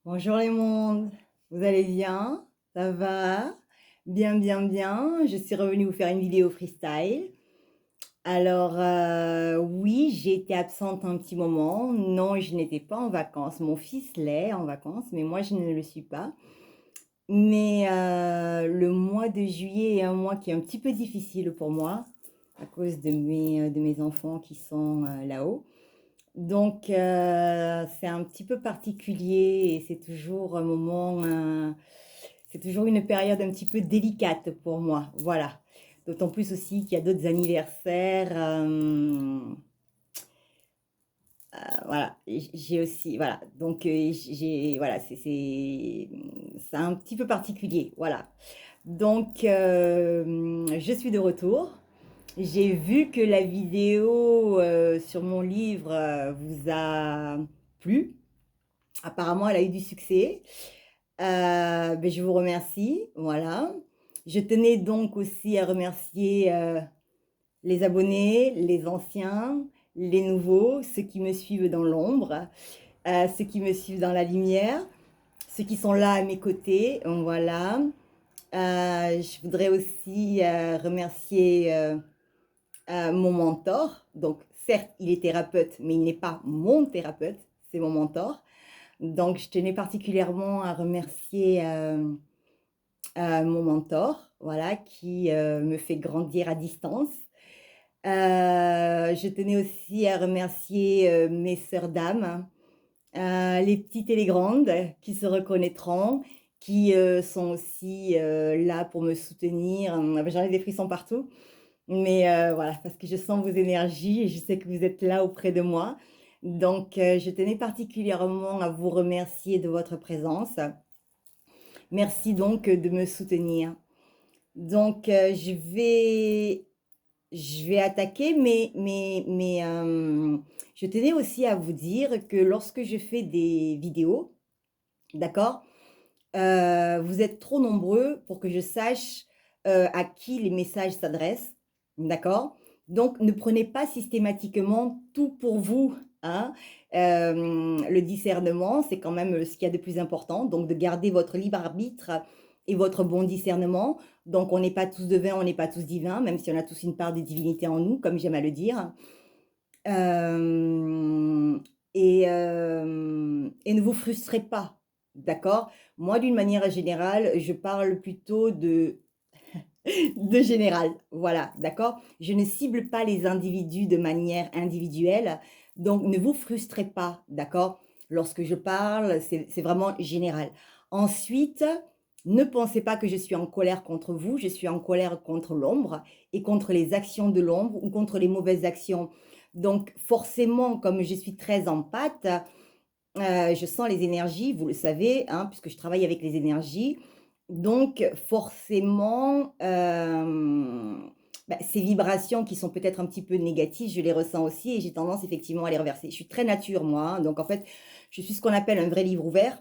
Bonjour les mondes, vous allez bien? Ça va? Bien, bien, bien. Je suis revenue vous faire une vidéo freestyle. Alors, oui, j'ai été absente un petit moment. Non, je n'étais pas en vacances. Mon fils l'est en vacances, mais moi, je ne le suis pas. Mais le mois de juillet est un mois qui est un petit peu difficile pour moi à cause de mes enfants qui sont là-haut. Donc, c'est un petit peu particulier et c'est toujours un moment, c'est toujours une période un petit peu délicate pour moi. Voilà. D'autant plus aussi qu'il y a d'autres anniversaires. Voilà. J'ai aussi, voilà. Donc, voilà, c'est un petit peu particulier. Voilà. Donc, je suis de retour. J'ai vu que la vidéo sur mon livre vous a plu. Apparemment, elle a eu du succès. Ben, je vous remercie. Voilà. Je tenais donc aussi à remercier les abonnés, les anciens, les nouveaux, ceux qui me suivent dans l'ombre, ceux qui me suivent dans la lumière, ceux qui sont là à mes côtés. Voilà. Je voudrais aussi remercier mon mentor. Donc, certes, il est thérapeute, mais il n'est pas mon thérapeute, c'est mon mentor. Donc, je tenais particulièrement à remercier mon mentor, voilà, qui me fait grandir à distance. Je tenais aussi à remercier mes sœurs dames, les petites et les grandes, qui se reconnaîtront, qui sont aussi là pour me soutenir. J'en ai des frissons partout. Mais voilà, parce que je sens vos énergies et je sais que vous êtes là auprès de moi. Donc, je tenais particulièrement à vous remercier de votre présence. Merci donc de me soutenir. Donc, je vais attaquer, mais je tenais aussi à vous dire que lorsque je fais des vidéos, d'accord, vous êtes trop nombreux pour que je sache à qui les messages s'adressent, d'accord? Donc, ne prenez pas systématiquement tout pour vous, hein. Le discernement, c'est quand même ce qu'il y a de plus important, donc de garder votre libre arbitre et votre bon discernement. Donc, on n'est pas tous devins, on n'est pas tous divins, même si on a tous une part de divinité en nous, comme j'aime à le dire. Hem et ne vous frustrez pas, d'accord? Moi, d'une manière générale, je parle plutôt de général, voilà, d'accord? Je ne cible pas les individus de manière individuelle, donc ne vous frustrez pas, d'accord? Lorsque je parle, c'est vraiment général. Ensuite, ne pensez pas que je suis en colère contre vous, je suis en colère contre l'ombre et contre les actions de l'ombre ou contre les mauvaises actions. Donc forcément, comme je suis très empathe, je sens les énergies, vous le savez, hein, puisque je travaille avec les énergies. Donc forcément, bah, ces vibrations qui sont peut-être un petit peu négatives, je les ressens aussi et j'ai tendance effectivement à les reverser. Je suis très nature moi, hein, donc en fait, je suis ce qu'on appelle un vrai livre ouvert.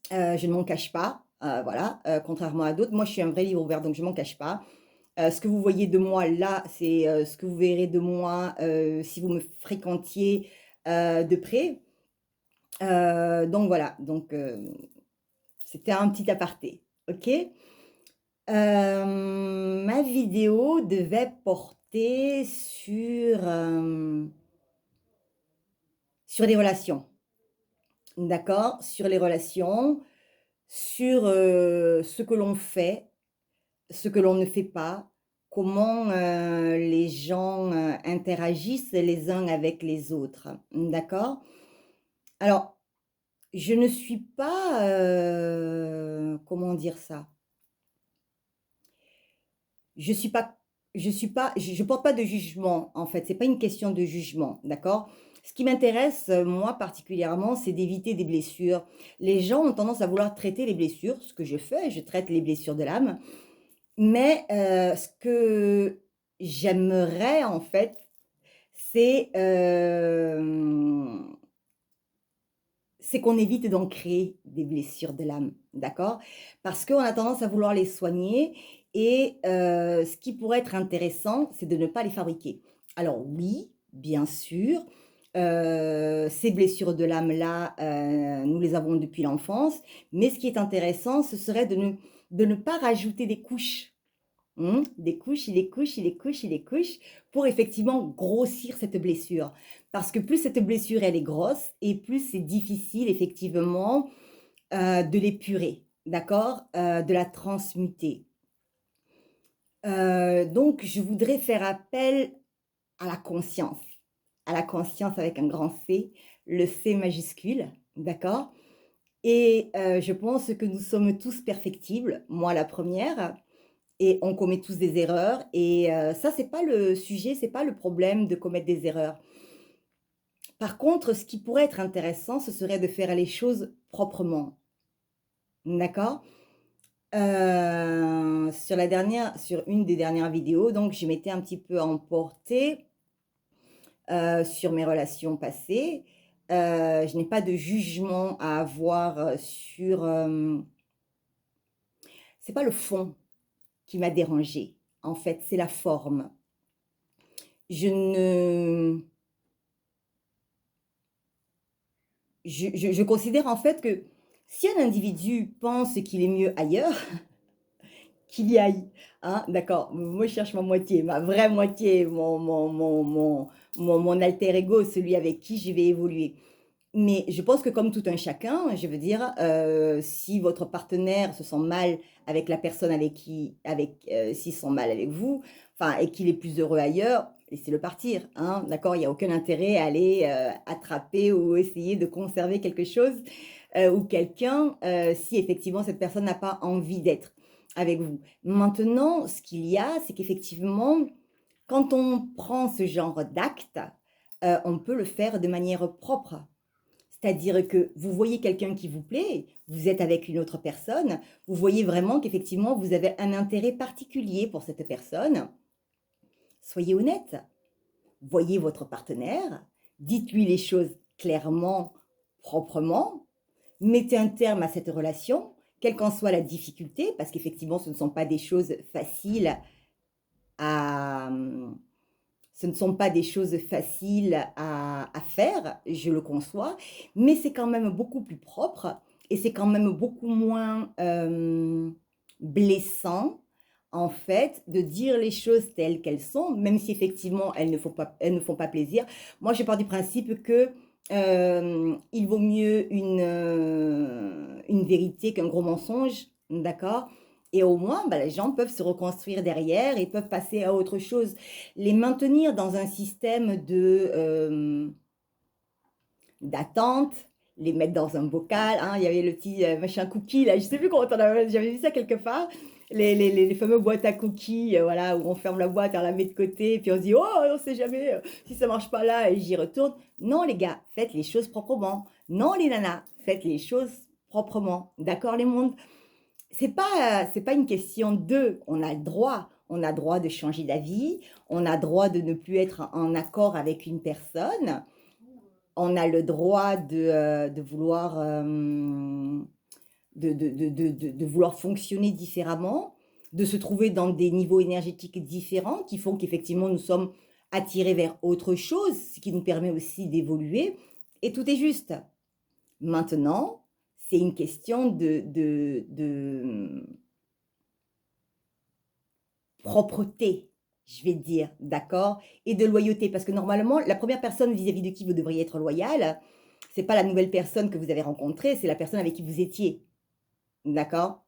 Je ne m'en cache pas, voilà, contrairement à d'autres. Moi, je suis un vrai livre ouvert, donc je m'en cache pas. Ce que vous voyez de moi là, c'est, ce que vous verrez de moi, si vous me fréquentiez, de près. Donc voilà, donc c'était un petit aparté, OK? Ma vidéo devait porter sur les relations, d'accord? Sur les relations, sur, ce que l'on fait, ce que l'on ne fait pas, comment, les gens, interagissent les uns avec les autres, d'accord? Alors, je ne suis pas, comment dire ça? Je suis pas je porte pas de jugement, en fait, c'est pas une question de jugement, d'accord? Ce qui m'intéresse, moi particulièrement, c'est d'éviter des blessures. Les gens ont tendance à vouloir traiter les blessures, ce que je fais, je traite les blessures de l'âme, mais ce que j'aimerais, en fait, c'est, c'est qu'on évite d'en créer des blessures de l'âme, d'accord? Parce qu'on a tendance à vouloir les soigner et ce qui pourrait être intéressant, c'est de ne pas les fabriquer. Alors oui, bien sûr, Ces blessures de l'âme-là, nous les avons depuis l'enfance, mais ce qui est intéressant, ce serait de ne pas rajouter des couches. Des couches et des couches et des couches et des couches pour effectivement grossir cette blessure. Parce que plus cette blessure elle est grosse et plus c'est difficile effectivement de l'épurer, d'accord? De la transmuter. Donc je voudrais faire appel à la conscience avec un grand C, le C majuscule, d'accord? Et je pense que nous sommes tous perfectibles, moi la première. Et on commet tous des erreurs et ça, c'est pas le sujet, c'est pas le problème de commettre des erreurs. Par contre, ce qui pourrait être intéressant, ce serait de faire les choses proprement, d'accord? Sur une des dernières vidéos, donc je m'étais un petit peu emportée, sur mes relations passées. Je n'ai pas de jugement à avoir, c'est pas le fond qui m'a dérangée, en fait, c'est la forme. Je ne je considère en fait que si un individu pense qu'il est mieux ailleurs, qu'il y aille, hein, d'accord. Moi, je cherche ma moitié, ma vraie moitié, mon alter ego, celui avec qui je vais évoluer. Mais je pense que comme tout un chacun, je veux dire, si votre partenaire se sent mal avec la personne s'il se sent mal avec vous, enfin, et qu'il est plus heureux ailleurs, laissez-le partir, hein, d'accord? Il y a aucun intérêt à aller, attraper ou essayer de conserver quelque chose, ou quelqu'un, si effectivement cette personne n'a pas envie d'être avec vous. Maintenant, ce qu'il y a, c'est qu'effectivement, quand on prend ce genre d'acte, on peut le faire de manière propre. C'est-à-dire que vous voyez quelqu'un qui vous plaît, vous êtes avec une autre personne, vous voyez vraiment qu'effectivement vous avez un intérêt particulier pour cette personne. Soyez honnête, voyez votre partenaire, dites-lui les choses clairement, proprement, mettez un terme à cette relation, quelle qu'en soit la difficulté, parce qu'effectivement ce ne sont pas des choses faciles à, ce ne sont pas des choses faciles à faire, je le conçois, mais c'est quand même beaucoup plus propre et c'est quand même beaucoup moins blessant, en fait, de dire les choses telles qu'elles sont, même si effectivement elles ne font pas plaisir. Moi, je pars du principe que il vaut mieux une vérité qu'un gros mensonge, d'accord? Et au moins, bah, les gens peuvent se reconstruire derrière et peuvent passer à autre chose. Les maintenir dans un système d'attente, les mettre dans un bocal, hein, il y avait le petit machin cookie, là, je sais plus comment on avait, j'avais vu ça quelque part, les fameux boîtes à cookies, voilà, où on ferme la boîte, on la met de côté, et puis on se dit, oh, on sait jamais si ça marche pas là, et j'y retourne. Non, les gars, faites les choses proprement. Non, les nanas, faites les choses proprement. D'accord, les mondes? C'est pas une question de, on a le droit de changer d'avis, on a le droit de ne plus être en accord avec une personne, on a le droit de vouloir, de vouloir fonctionner différemment, de se trouver dans des niveaux énergétiques différents qui font qu'effectivement nous sommes attirés vers autre chose, ce qui nous permet aussi d'évoluer, et tout est juste. Maintenant, c'est une question de propreté, je vais dire, d'accord? Et de loyauté, parce que normalement, la première personne vis-à-vis de qui vous devriez être loyal, c'est pas la nouvelle personne que vous avez rencontrée, c'est la personne avec qui vous étiez, d'accord?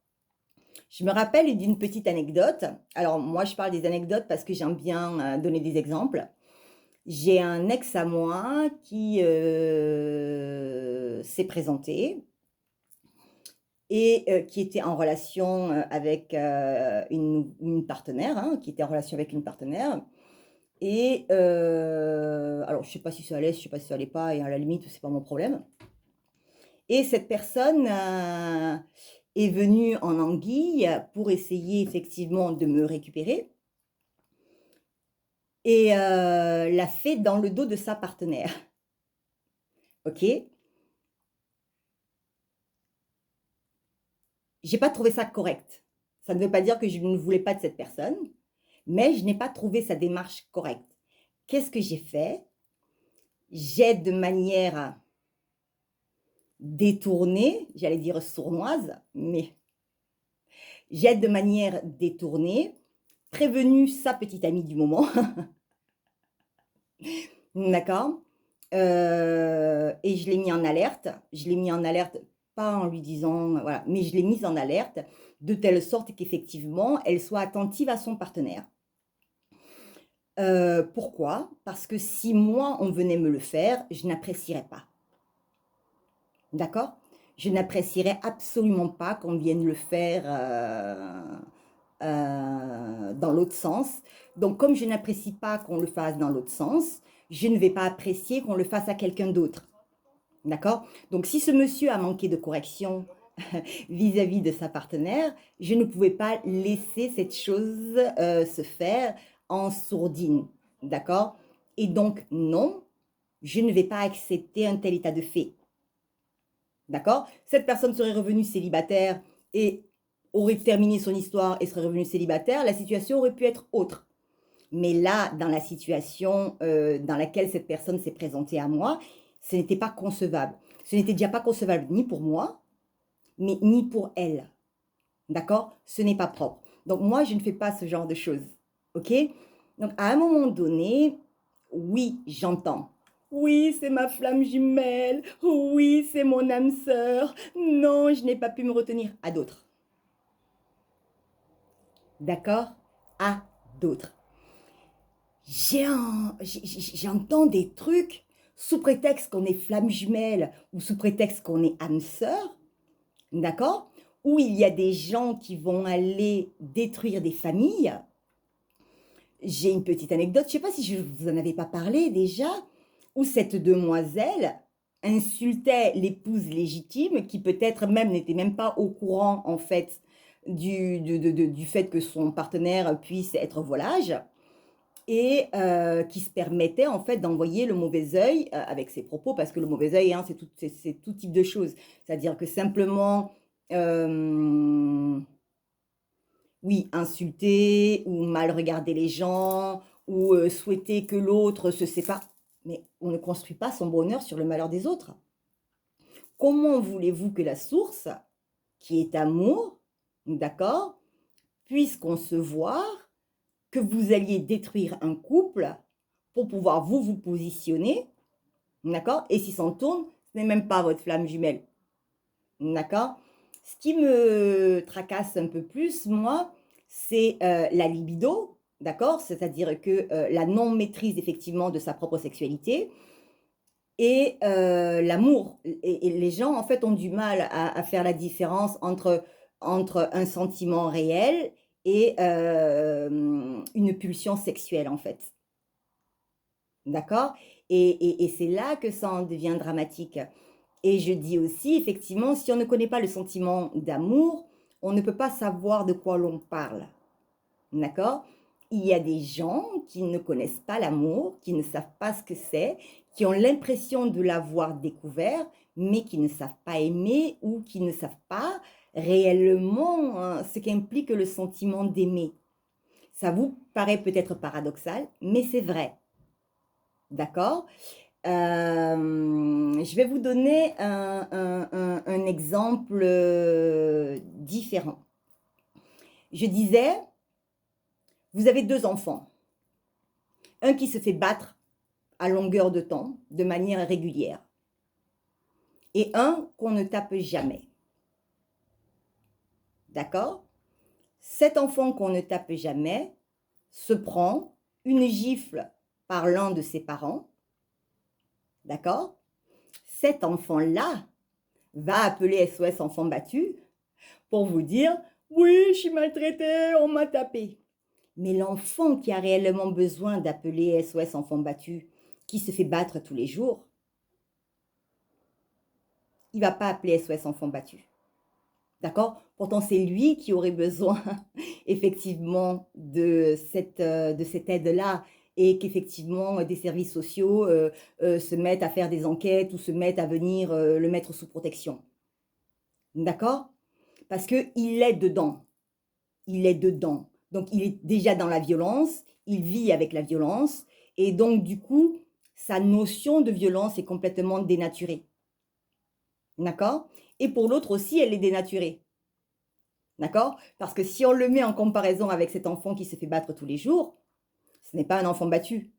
Je me rappelle d'une petite anecdote. Alors moi, je parle des anecdotes parce que j'aime bien donner des exemples. J'ai un ex à moi qui s'est présenté et qui était en relation avec une partenaire, hein, qui était en relation avec une partenaire. Et alors, je sais pas si ça allait, je sais pas si ça allait pas, et à la limite, c'est pas mon problème. Et cette personne est venue en anguille pour essayer effectivement de me récupérer et l'a fait dans le dos de sa partenaire. Ok? J'ai pas trouvé ça correct. Ça ne veut pas dire que je ne voulais pas de cette personne, mais je n'ai pas trouvé sa démarche correcte. Qu'est-ce que j'ai fait? j'aide de manière détournée, j'allais dire sournoise, mais j'aide de manière détournée, prévenu sa petite amie du moment, d'accord? Et je l'ai mis en alerte. Je l'ai mis en alerte, pas en lui disant, voilà, mais je l'ai mise en alerte de telle sorte qu'effectivement, elle soit attentive à son partenaire. Pourquoi? Parce que si moi, on venait me le faire, je n'apprécierais pas. D'accord? Je n'apprécierais absolument pas qu'on vienne le faire, dans l'autre sens. Donc comme je n'apprécie pas qu'on le fasse dans l'autre sens, je ne vais pas apprécier qu'on le fasse à quelqu'un d'autre. D'accord? Donc si ce monsieur a manqué de correction vis-à-vis de sa partenaire, je ne pouvais pas laisser cette chose, se faire en sourdine. D'accord? Et donc non, je ne vais pas accepter un tel état de fait. D'accord? Cette personne serait revenue célibataire et aurait terminé son histoire et serait revenue célibataire, la situation aurait pu être autre. Mais là, dans la situation dans laquelle cette personne s'est présentée à moi, ce n'était pas concevable. Ce n'était déjà pas concevable ni pour moi, mais ni pour elle. D'accord? Ce n'est pas propre. Donc moi, je ne fais pas ce genre de choses. OK? Donc à un moment donné, oui, j'entends. Oui, c'est ma flamme jumelle. Oui, c'est mon âme sœur. Non, je n'ai pas pu me retenir. À d'autres. D'accord? À d'autres. J'entends des trucs sous prétexte qu'on est flamme jumelle ou sous prétexte qu'on est âme sœur. D'accord? Où il y a des gens qui vont aller détruire des familles. J'ai une petite anecdote, je ne sais pas si je vous en avais pas parlé déjà, où cette demoiselle insultait l'épouse légitime qui peut-être même n'était même pas au courant en fait du fait que son partenaire puisse être volage et qui se permettait en fait d'envoyer le mauvais œil avec ses propos, parce que le mauvais œil, hein, c'est tout type de choses. C'est-à-dire que simplement, oui, insulter ou mal regarder les gens ou souhaiter que l'autre se sépare. Mais on ne construit pas son bonheur sur le malheur des autres. Comment voulez-vous que la source, qui est amour, d'accord, puisse concevoir que vous alliez détruire un couple pour pouvoir vous positionner, d'accord? Et si s'en tourne, ce n'est même pas votre flamme jumelle, d'accord? Ce qui me tracasse un peu plus, moi, c'est la libido, d'accord? C'est-à-dire que la non-maîtrise effectivement de sa propre sexualité et l'amour. Et les gens, en fait, ont du mal à faire la différence entre un sentiment réel et une pulsion sexuelle, en fait. D'accord? Et c'est là que ça en devient dramatique. Et je dis aussi, effectivement, si on ne connaît pas le sentiment d'amour, on ne peut pas savoir de quoi l'on parle. D'accord? Il y a des gens qui ne connaissent pas l'amour, qui ne savent pas ce que c'est, qui ont l'impression de l'avoir découvert, mais qui ne savent pas aimer ou qui ne savent pas réellement ce qu'implique le sentiment d'aimer. Ça vous paraît peut-être paradoxal, mais c'est vrai. D'accord? Je vais vous donner un exemple différent. Je disais, vous avez deux enfants. Un qui se fait battre à longueur de temps, de manière régulière. Et un qu'on ne tape jamais. D'accord? Cet enfant qu'on ne tape jamais se prend une gifle par l'un de ses parents. D'accord? Cet enfant-là va appeler SOS enfant battu pour vous dire « Oui, je suis maltraité, on m'a tapé ». Mais l'enfant qui a réellement besoin d'appeler SOS enfant battu, qui se fait battre tous les jours, il ne va pas appeler SOS enfant battu. D'accord? Pourtant, c'est lui qui aurait besoin effectivement de cette aide-là et qu'effectivement des services sociaux se mettent à faire des enquêtes ou se mettent à venir le mettre sous protection. D'accord? Parce qu'il est dedans. Il est dedans. Donc, il est déjà dans la violence, il vit avec la violence et donc du coup, sa notion de violence est complètement dénaturée. D'accord? Et pour l'autre aussi, elle est dénaturée. D'accord? Parce que si on le met en comparaison avec cet enfant qui se fait battre tous les jours, ce n'est pas un enfant battu.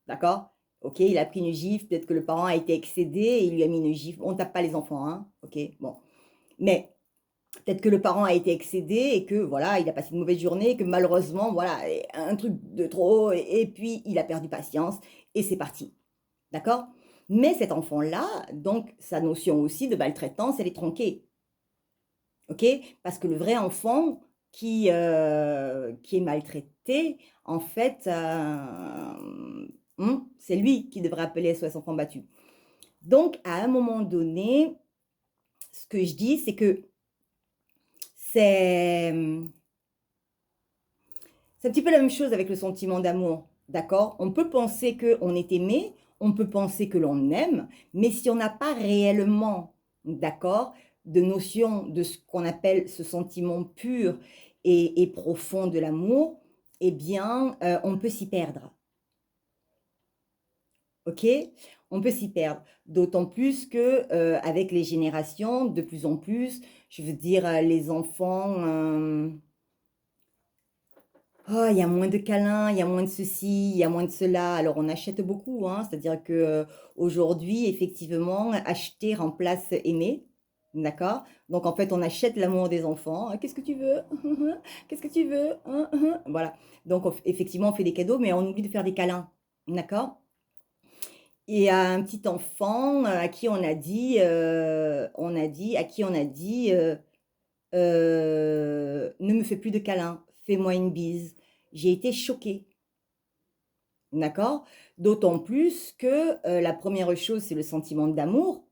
D'accord? OK, il a pris une gifle, peut-être que le parent a été excédé et il lui a mis une gifle. On ne tape pas les enfants, hein? OK, bon. Mais peut-être que le parent a été excédé et que voilà, il a passé une mauvaise journée, que malheureusement, voilà, un truc de trop et puis il a perdu patience et c'est parti. D'accord? Mais cet enfant-là, donc sa notion aussi de maltraitance, elle est tronquée. OK? Parce que le vrai enfant qui est maltraité, en fait, c'est lui qui devrait appeler SOS enfant battu. Donc à un moment donné, ce que je dis, c'est que c'est, c'est un petit peu la même chose avec le sentiment d'amour, d'accord? On peut penser qu'on est aimé, on peut penser que l'on aime, mais si on n'a pas réellement, d'accord, de notion de ce qu'on appelle ce sentiment pur et profond de l'amour, eh bien, on peut s'y perdre, ok? On peut s'y perdre. D'autant plus que avec les générations, de plus en plus, je veux dire, les enfants, oh, il y a moins de câlins, il y a moins de ceci, il y a moins de cela. Alors on achète beaucoup, hein, c'est-à-dire que, aujourd'hui, effectivement, acheter remplace aimer, d'accord? Donc en fait, on achète l'amour des enfants. «Ah, qu'est-ce que tu veux? Qu'est-ce que tu veux? Voilà. Donc effectivement, on fait des cadeaux, mais on oublie de faire des câlins, d'accord? Et à un petit enfant, à qui on a dit, «Ne me fais plus de câlins, fais-moi une bise». J'ai été choquée, d'accord? D'autant plus que, la première chose, c'est le sentiment d'amour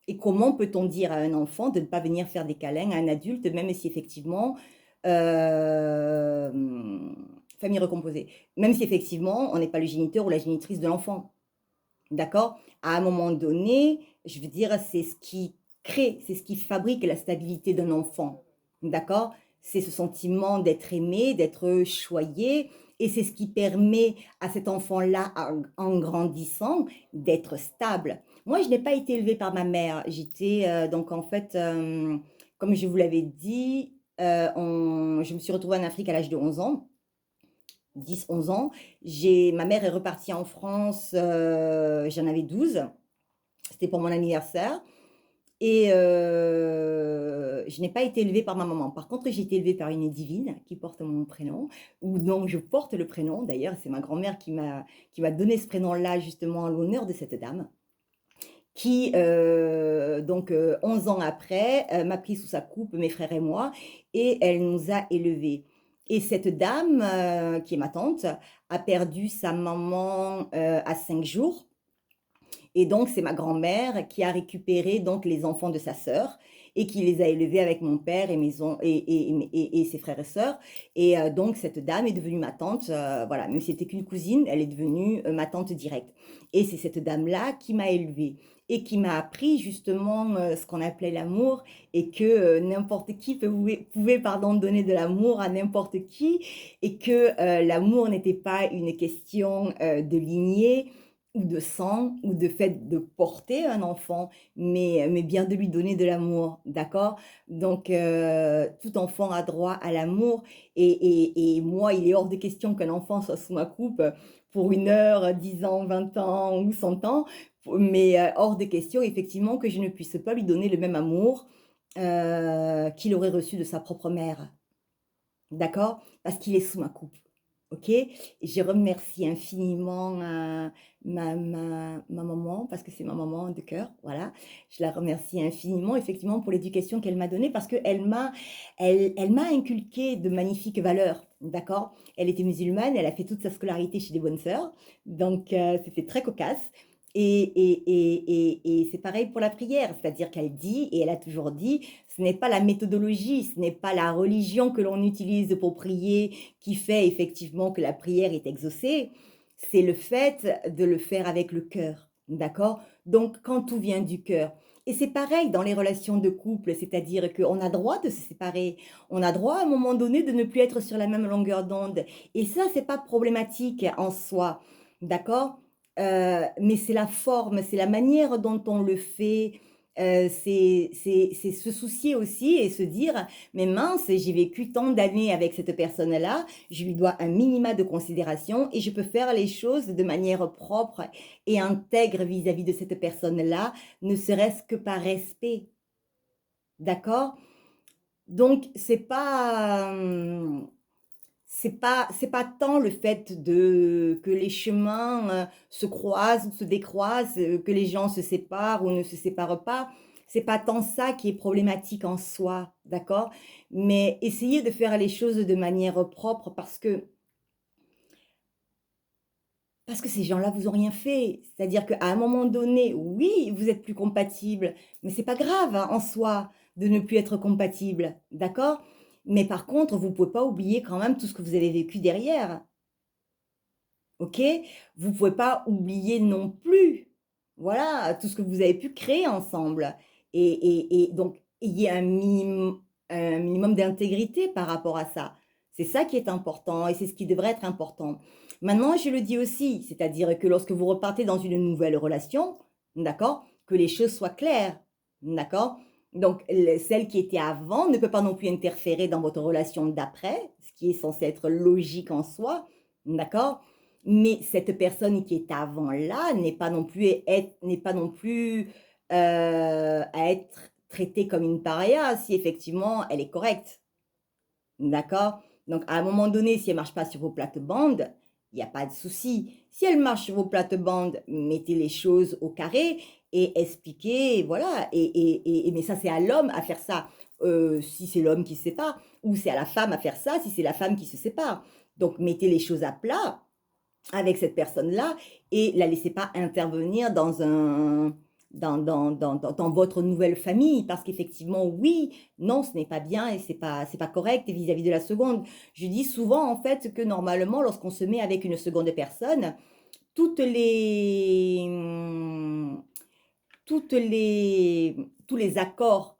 et comment peut-on dire à un enfant de ne pas venir faire des câlins à un adulte, même si effectivement, famille recomposée, même si effectivement on n'est pas le géniteur ou la génitrice de l'enfant, d'accord? À un moment donné, je veux dire, c'est ce qui crée, c'est ce qui fabrique la stabilité d'un enfant, d'accord? C'est ce sentiment d'être aimé, d'être choyé et c'est ce qui permet à cet enfant-là, en grandissant, d'être stable. Moi, je n'ai pas été élevée par ma mère. J'étais, donc en fait, comme je vous l'avais dit, on je me suis retrouvée en Afrique à l'âge de 11 ans. 10 11 ans. Ma mère est repartie en France, j'en avais 12. C'était pour mon anniversaire et je n'ai pas été élevée par ma maman. Par contre, j'ai été élevée par une divine qui porte mon prénom ou dont je porte le prénom. D'ailleurs, c'est ma grand-mère qui m'a donné ce prénom-là justement en l'honneur de cette dame qui, donc 11 ans après, m'a pris sous sa coupe, mes frères et moi et elle nous a élevés et cette dame, qui est ma tante, a perdu sa maman, à 5 jours et donc c'est ma grand-mère qui a récupéré donc les enfants de sa sœur et qui les a élevés avec mon père et mes on et ses frères et sœurs et donc cette dame est devenue ma tante, voilà, même si c'était qu'une cousine, elle est devenue, ma tante directe et c'est cette dame-là qui m'a élevée et qui m'a appris justement, ce qu'on appelait l'amour et que, n'importe qui pouvait pardon, donner de l'amour à n'importe qui et que, l'amour n'était pas une question, de lignée, ou de sang, ou de fait de porter un enfant, mais bien de lui donner de l'amour, d'accord? Donc tout enfant a droit à l'amour et moi, il est hors de question qu'un enfant soit sous ma coupe, pour 1 heure, 10 ans, 20 ans ou 100 ans, mais hors de question effectivement que je ne puisse pas lui donner le même amour, qu'il aurait reçu de sa propre mère. D'accord? Parce qu'il est sous ma coupe. OK? Et je remercie infiniment, ma maman parce que c'est ma maman de cœur, voilà. Je la remercie infiniment effectivement pour l'éducation qu'elle m'a donnée parce qu'elle m'a inculqué de magnifiques valeurs, d'accord? Elle était musulmane, elle a fait toute sa scolarité chez des bonnes sœurs, donc c'était très cocasse et c'est pareil pour la prière, c'est-à-dire qu'elle dit et elle a toujours dit: «Ce n'est pas la méthodologie, ce n'est pas la religion que l'on utilise pour prier qui fait effectivement que la prière est exaucée, c'est le fait de le faire avec le cœur». D'accord? Donc quand tout vient du cœur et c'est pareil dans les relations de couple, c'est-à-dire qu'on a droit de se séparer. On a droit à un moment donné de ne plus être sur la même longueur d'onde et ça, c'est pas problématique en soi. D'accord? mais c'est la forme, c'est la manière dont on le fait, c'est se soucier aussi et se dire: «Mais mince, j'ai vécu tant d'années avec cette personne-là, je lui dois un minima de considération et je peux faire les choses de manière propre et intègre vis-à-vis de cette personne-là, ne serait-ce que par respect». D'accord? Donc c'est pas tant le fait que les chemins, se croisent ou se décroisent, que les gens se séparent ou ne se séparent pas. C'est pas tant ça qui est problématique en soi, d'accord? Mais essayez de faire les choses de manière propre parce que ces gens-là vous ont rien fait. C'est-à-dire qu'à un moment donné, oui, vous êtes plus compatibles, mais c'est pas grave, hein, en soi, de ne plus être compatibles, d'accord? Mais par contre, vous pouvez pas oublier quand même tout ce que vous avez vécu derrière, OK? Vous pouvez pas oublier non plus, voilà, tout ce que vous avez pu créer ensemble et donc ayez un minimum d'intégrité par rapport à ça. C'est ça qui est important et c'est ce qui devrait être important. Maintenant, je le dis aussi, c'est-à-dire que lorsque vous repartez dans une nouvelle relation, d'accord? Que les choses soient claires, d'accord? Donc celle qui était avant ne peut pas non plus interférer dans votre relation d'après, ce qui est censé être logique en soi, d'accord? Mais cette personne qui est avant là n'est pas non plus, à être traitée comme une paria si effectivement elle est correcte. D'accord? Donc à un moment donné, si elle marche pas sur vos plates-bandes, il y a pas de souci. Si elle marche sur vos plates-bandes, mettez les choses au carré et expliquez, voilà et mais ça, c'est à l'homme à faire ça, si c'est l'homme qui se sépare ou c'est à la femme à faire ça si c'est la femme qui se sépare. Donc mettez les choses à plat avec cette personne-là et la laissez pas intervenir dans votre nouvelle famille parce qu'effectivement, oui, non, ce n'est pas bien et c'est pas correct vis-à-vis de la seconde. Je dis souvent, en fait, que normalement, lorsqu'on se met avec une seconde personne, toutes les, mmh, tous les accords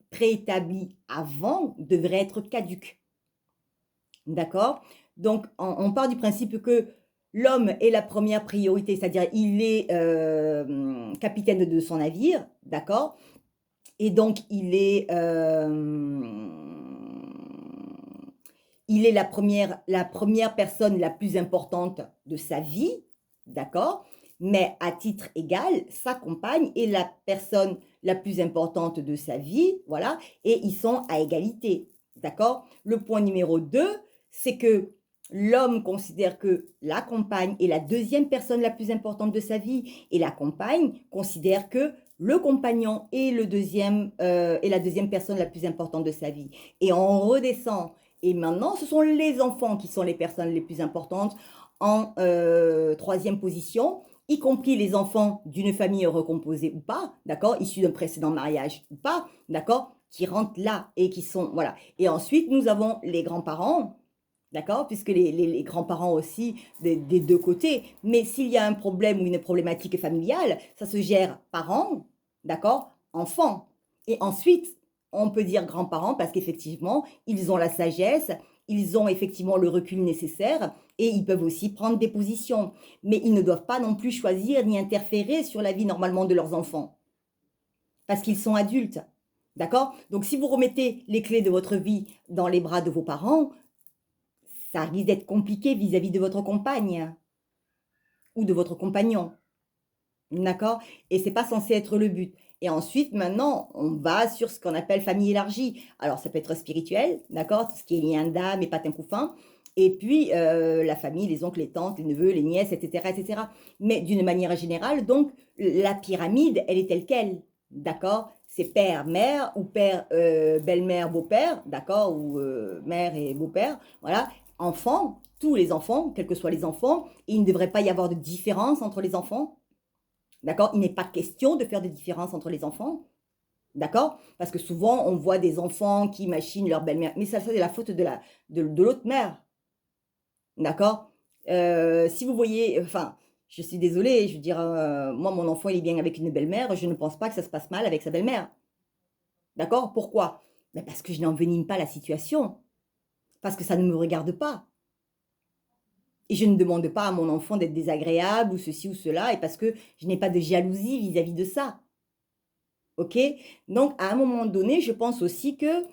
préétablis avant devraient être caducs. D'accord? Donc on part du principe que l'homme est la première priorité, c'est-à-dire il est, capitaine de son navire, d'accord? Et donc il est la première personne la plus importante de sa vie, d'accord? Mais à titre égal, sa compagne est la personne la plus importante de sa vie, voilà? Et ils sont à égalité, d'accord? Le point numéro 2, c'est que l'homme considère que la compagne est la deuxième personne la plus importante de sa vie et la compagne considère que le compagnon est la deuxième personne la plus importante de sa vie. Et on redescend et maintenant, ce sont les enfants qui sont les personnes les plus importantes en troisième position, y compris les enfants d'une famille recomposée ou pas, d'accord, issus d'un précédent mariage ou pas, d'accord, qui rentrent là et qui sont, voilà. Et ensuite, nous avons les grands-parents, d'accord, puisque les grands-parents aussi des deux côtés. Mais s'il y a un problème ou une problématique familiale, ça se gère parents, d'accord, enfants. Et ensuite, on peut dire grands-parents parce qu'effectivement, ils ont la sagesse, ils ont effectivement le recul nécessaire et ils peuvent aussi prendre des positions. Mais ils ne doivent pas non plus choisir ni interférer sur la vie normalement de leurs enfants parce qu'ils sont adultes. D'accord? Donc si vous remettez les clés de votre vie dans les bras de vos parents, ça risque d'être compliqué vis-à-vis de votre compagne ou de votre compagnon. D'accord? Et c'est pas censé être le but. Et ensuite, maintenant, on va sur ce qu'on appelle famille élargie. Alors, ça peut être spirituel, d'accord? Tout ce qui est lien d'âme et patin couffin. Et puis, la famille, les oncles, les tantes, les neveux, les nièces, etc., etc. Mais d'une manière générale, donc, la pyramide, elle est telle quelle, d'accord? C'est père, mère, ou père, belle-mère, beau-père, d'accord? Ou mère et beau-père, voilà. Enfants, tous les enfants, quels que soient les enfants, il ne devrait pas y avoir de différence entre les enfants. D'accord? Il n'est pas question de faire de différence entre les enfants. D'accord? Parce que souvent, on voit des enfants qui machinent leur belle-mère. Mais ça c'est la faute de l'autre mère. D'accord? Si vous voyez, enfin, je suis désolée, je veux dire, moi, mon enfant, il est bien avec une belle-mère, je ne pense pas que ça se passe mal avec sa belle-mère. D'accord? Pourquoi? Ben parce que je n'envenime pas la situation. Parce que ça ne me regarde pas. Et je ne demande pas à mon enfant d'être désagréable ou ceci ou cela, et parce que je n'ai pas de jalousie vis-à-vis de ça. OK? Donc, à un moment donné, je pense aussi que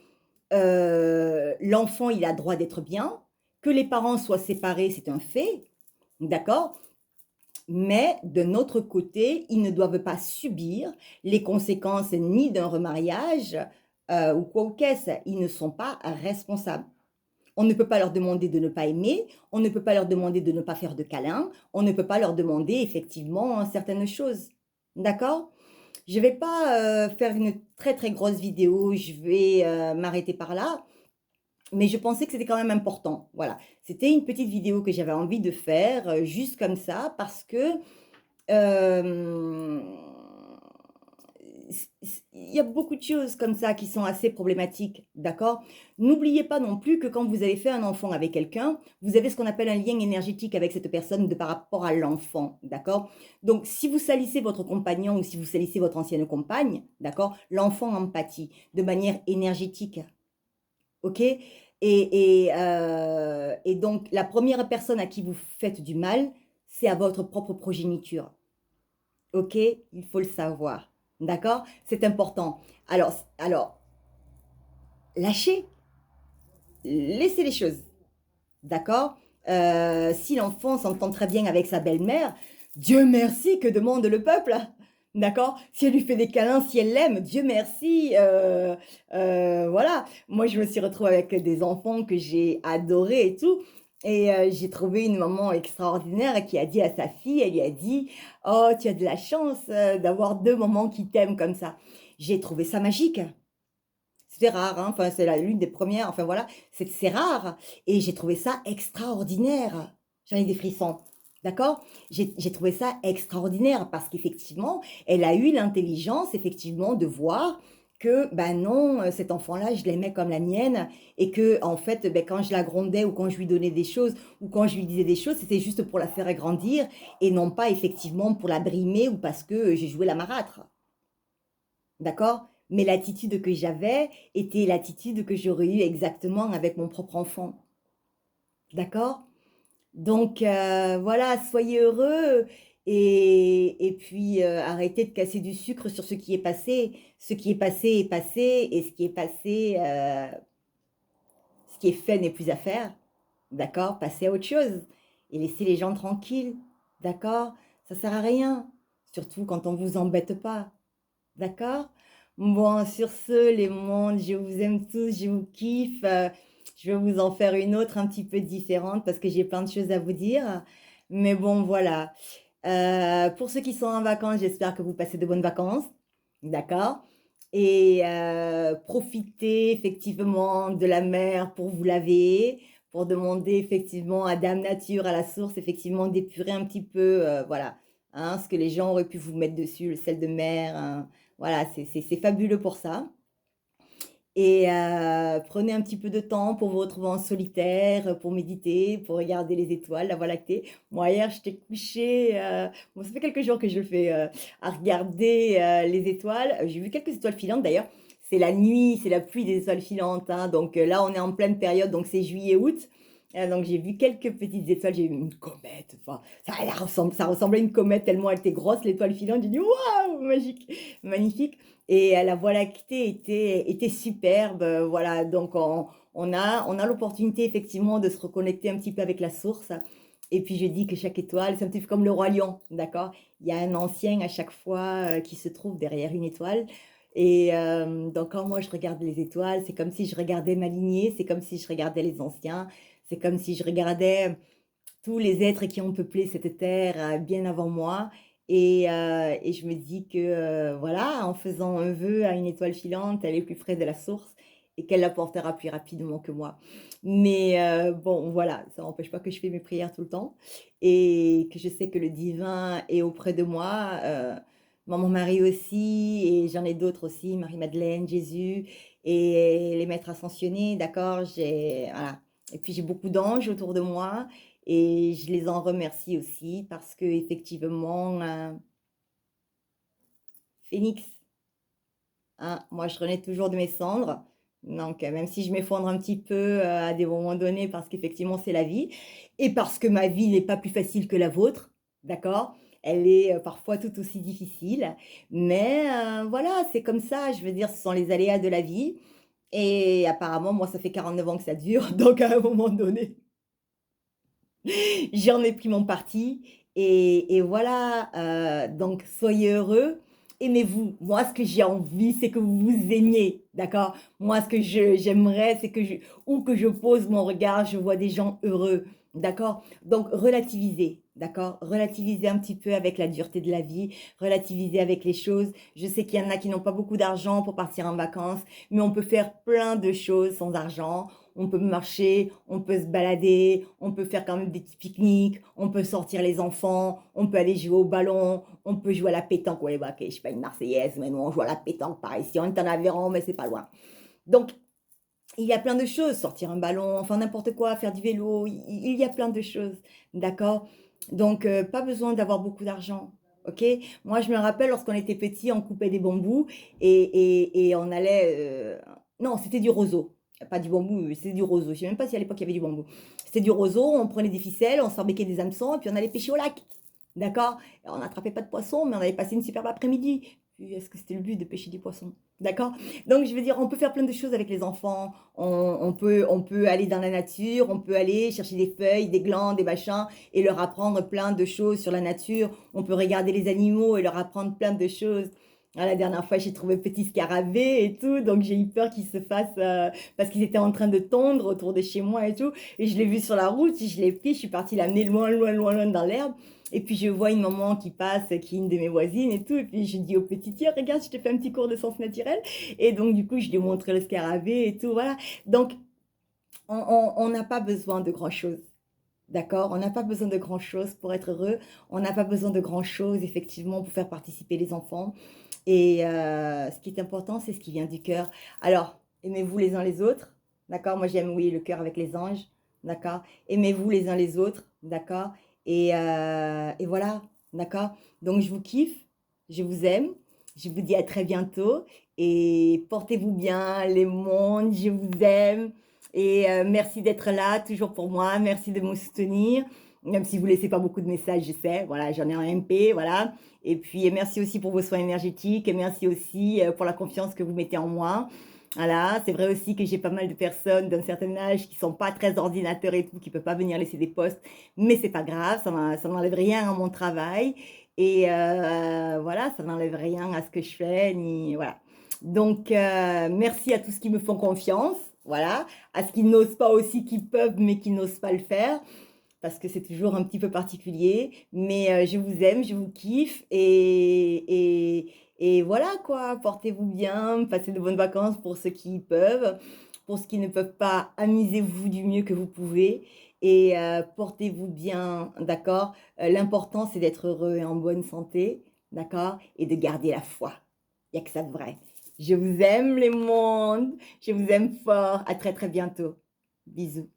l'enfant, il a droit d'être bien, que les parents soient séparés, c'est un fait, d'accord? Mais de notre côté, ils ne doivent pas subir les conséquences ni d'un remariage, ou quoi ou qu'est-ce. Ils ne sont pas responsables. On ne peut pas leur demander de ne pas aimer, on ne peut pas leur demander de ne pas faire de câlins, on ne peut pas leur demander effectivement certaines choses. D'accord? Je vais pas, faire une très, très grosse vidéo, je vais, m'arrêter par là, mais je pensais que c'était quand même important. Voilà, c'était une petite vidéo que j'avais envie de faire, juste comme ça parce que, hem, il y a beaucoup de choses comme ça qui sont assez problématiques, d'accord? N'oubliez pas non plus que quand vous avez fait un enfant avec quelqu'un, vous avez ce qu'on appelle un lien énergétique avec cette personne de par rapport à l'enfant, d'accord? Donc si vous salissez votre compagnon ou si vous salissez votre ancienne compagne, d'accord? L'enfant empathie de manière énergétique, OK? Et donc la première personne à qui vous faites du mal, c'est à votre propre progéniture. OK? Il faut le savoir. D'accord? C'est important. Alors, lâchez, laissez les choses. D'accord? Si l'enfant s'entend très bien avec sa belle-mère, Dieu merci, que demande le peuple? D'accord? Si elle lui fait des câlins, si elle l'aime, Dieu merci, voilà. Moi, je me suis retrouvée avec des enfants que j'ai adorés et tout, et j'ai trouvé une maman extraordinaire qui a dit à sa fille, elle lui a dit: «Oh, tu as de la chance, d'avoir 2 mamans qui t'aiment comme ça». J'ai trouvé ça magique. C'était rare, hein, enfin, c'est la l'une des premières, enfin voilà, c'est rare et j'ai trouvé ça extraordinaire. J'en ai des frissons, d'accord? J'ai trouvé ça extraordinaire parce qu'effectivement, elle a eu l'intelligence, effectivement, de voir que, ben non, cet enfant-là, je l'aimais comme la mienne et que en fait, beh, quand je la grondais ou quand je lui donnais des choses ou quand je lui disais des choses, c'était juste pour la faire grandir et non pas effectivement pour la brimer ou parce que j'ai joué la marâtre. D'accord? Mais l'attitude que j'avais était l'attitude que j'aurais eue exactement avec mon propre enfant. D'accord? Donc voilà, soyez heureux et puis, arrêtez de casser du sucre sur ce qui est passé. Ce qui est passé et ce qui est passé, ce qui est fait n'est plus à faire. D'accord? Passez à autre chose et laissez les gens tranquilles. D'accord? Ça sert à rien, surtout quand on vous embête pas. D'accord? Bon, sur ce, les mondes, je vous aime tous, je vous kiffe. Je vais vous en faire une autre un petit peu différente parce que j'ai plein de choses à vous dire. Mais bon, voilà. Pour ceux qui sont en vacances, j'espère que vous passez de bonnes vacances. D'accord? Et profitez effectivement de la mer pour vous laver, pour demander effectivement à Dame Nature, à la source, effectivement, d'épurer un petit peu, voilà, hein, ce que les gens auraient pu vous mettre dessus, le sel de mer, hein. Voilà, c'est fabuleux pour ça. Et prenez un petit peu de temps pour vous retrouver en solitaire, pour méditer, pour regarder les étoiles, la Voie lactée. Moi, hier, j'étais couchée, bon, ça fait quelques jours que je le fais, à regarder, les étoiles. J'ai vu quelques étoiles filantes d'ailleurs. C'est la nuit, c'est la pluie des étoiles filantes, hein, donc là, on est en pleine période, donc c'est juillet-août. Donc j'ai vu quelques petites étoiles, j'ai vu une comète, enfin, ça ressemblait à une comète tellement elle était grosse, l'étoile filante. J'ai dit: «Waouh! Magique, magnifique». Et la Voie lactée était superbe, voilà, donc on a l'opportunité effectivement de se reconnecter un petit peu avec la source et puis je dis que chaque étoile, c'est un petit peu comme le roi lion, d'accord? Il y a un ancien à chaque fois, qui se trouve derrière une étoile et donc quand moi je regarde les étoiles, c'est comme si je regardais ma lignée, c'est comme si je regardais les anciens, c'est comme si je regardais tous les êtres qui ont peuplé cette terre, bien avant moi et je me dis que, voilà, en faisant un vœu à une étoile filante, elle est plus près de la source et qu'elle l'apportera plus rapidement que moi. Mais bon, voilà, ça n'empêche pas que je fais mes prières tout le temps et que je sais que le divin est auprès de moi, mon mari aussi et j'en ai d'autres aussi, Marie-Madeleine, Jésus et les maîtres ascensionnés, d'accord? J'ai voilà et puis j'ai beaucoup d'anges autour de moi et je les en remercie aussi parce qu'effectivement, phénix, hein, moi je renais toujours de mes cendres, Donc, même si je m'effondre un petit peu, à des moments donnés parce qu'effectivement c'est la vie et parce que ma vie n'est pas plus facile que la vôtre, d'accord? Elle est, parfois tout aussi difficile, mais voilà, c'est comme ça. Je veux dire, ce sont les aléas de la vie et apparemment, moi, ça fait 49 ans que ça dure, donc à un moment donné, j'en ai pris mon parti et voilà, donc soyez heureux, aimez-vous. Moi, ce que j'ai envie, c'est que vous vous aimiez, d'accord? Moi, ce que j'aimerais, c'est que je où que je pose mon regard, je vois des gens heureux, d'accord? Donc relativisez, d'accord? Relativisez un petit peu avec la dureté de la vie, relativisez avec les choses. Je sais qu'il y en a qui n'ont pas beaucoup d'argent pour partir en vacances, mais on peut faire plein de choses sans argent. On peut marcher, on peut se balader, on peut faire quand même des petits pique-niques, on peut sortir les enfants, on peut aller jouer au ballon, on peut jouer à la pétanque. Ouais, bah, ok, je suis pas une Marseillaise, mais nous on joue à la pétanque par ici. On est en Aveyron, mais c'est pas loin. Donc, il y a plein de choses, sortir un ballon, enfin n'importe quoi, faire du vélo, il y a plein de choses, d'accord? Donc, pas besoin d'avoir beaucoup d'argent, ok? Moi, je me rappelle lorsqu'on était petit, on coupait des bambous et on allait, non, c'était du roseau, pas du bambou, c'était du roseau. Je sais même pas si à l'époque il y avait du bambou. C'était du roseau, on prenait des ficelles, on se fabriquait des hameçons et puis on allait pêcher au lac, d'accord? On n'attrapait pas de poissons, mais on avait passé une superbe après-midi. Puis, est-ce que c'était le but de pêcher du poisson? D'accord? Donc, je veux dire, on peut faire plein de choses avec les enfants. On peut aller dans la nature, on peut aller chercher des feuilles, des glands, des machins, et leur apprendre plein de choses sur la nature. On peut regarder les animaux et leur apprendre plein de choses. Ah, la dernière fois, j'ai trouvé petit scarabée et tout, donc j'ai eu peur qu'ils se fassent, parce qu'ils étaient en train de tondre autour de chez moi et tout. Et je l'ai vu sur la route, je l'ai pris, je suis partie l'amener loin, loin, loin, loin dans l'herbe. Et puis je vois une maman qui passe, qui est une de mes voisines et tout. Et puis je dis au petit, tiens, regarde, je te fais un petit cours de sciences naturelles. Et donc, du coup, je lui ai montré le scarabée et tout, voilà. Donc, on n'a pas besoin de grand-chose, d'accord? On n'a pas besoin de grand-chose pour être heureux. On n'a pas besoin de grand-chose, effectivement, pour faire participer les enfants. Et ce qui est important, c'est ce qui vient du cœur. Alors, aimez-vous les uns les autres, d'accord? Moi, j'aime, oui, le cœur avec les anges, d'accord? Aimez-vous les uns les autres, d'accord? Et voilà, d'accord? Donc, je vous kiffe, je vous aime, je vous dis à très bientôt et portez-vous bien, les mondes, je vous aime et merci d'être là, toujours pour moi, merci de me soutenir, même si vous laissez pas beaucoup de messages, je sais, voilà, j'en ai un MP, voilà. Et puis, merci aussi pour vos soins énergétiques et merci aussi pour la confiance que vous mettez en moi. Voilà, c'est vrai aussi que j'ai pas mal de personnes d'un certain âge qui sont pas très ordinateurs et tout, qui peuvent pas venir laisser des posts, mais c'est pas grave, ça n'enlève rien à mon travail et voilà, ça n'enlève rien à ce que je fais ni voilà. Donc merci à tous qui me font confiance, voilà, à ceux qui n'osent pas aussi, qui peuvent mais qui n'osent pas le faire parce que c'est toujours un petit peu particulier. Mais je vous aime, je vous kiffe et voilà quoi, portez-vous bien, passez de bonnes vacances pour ceux qui peuvent. Pour ceux qui ne peuvent pas, amusez-vous du mieux que vous pouvez et portez-vous bien, d'accord? L'important, c'est d'être heureux et en bonne santé, d'accord? Et de garder la foi. Il n'y a que ça de vrai. Je vous aime les mondes, je vous aime fort. À très très bientôt. Bisous.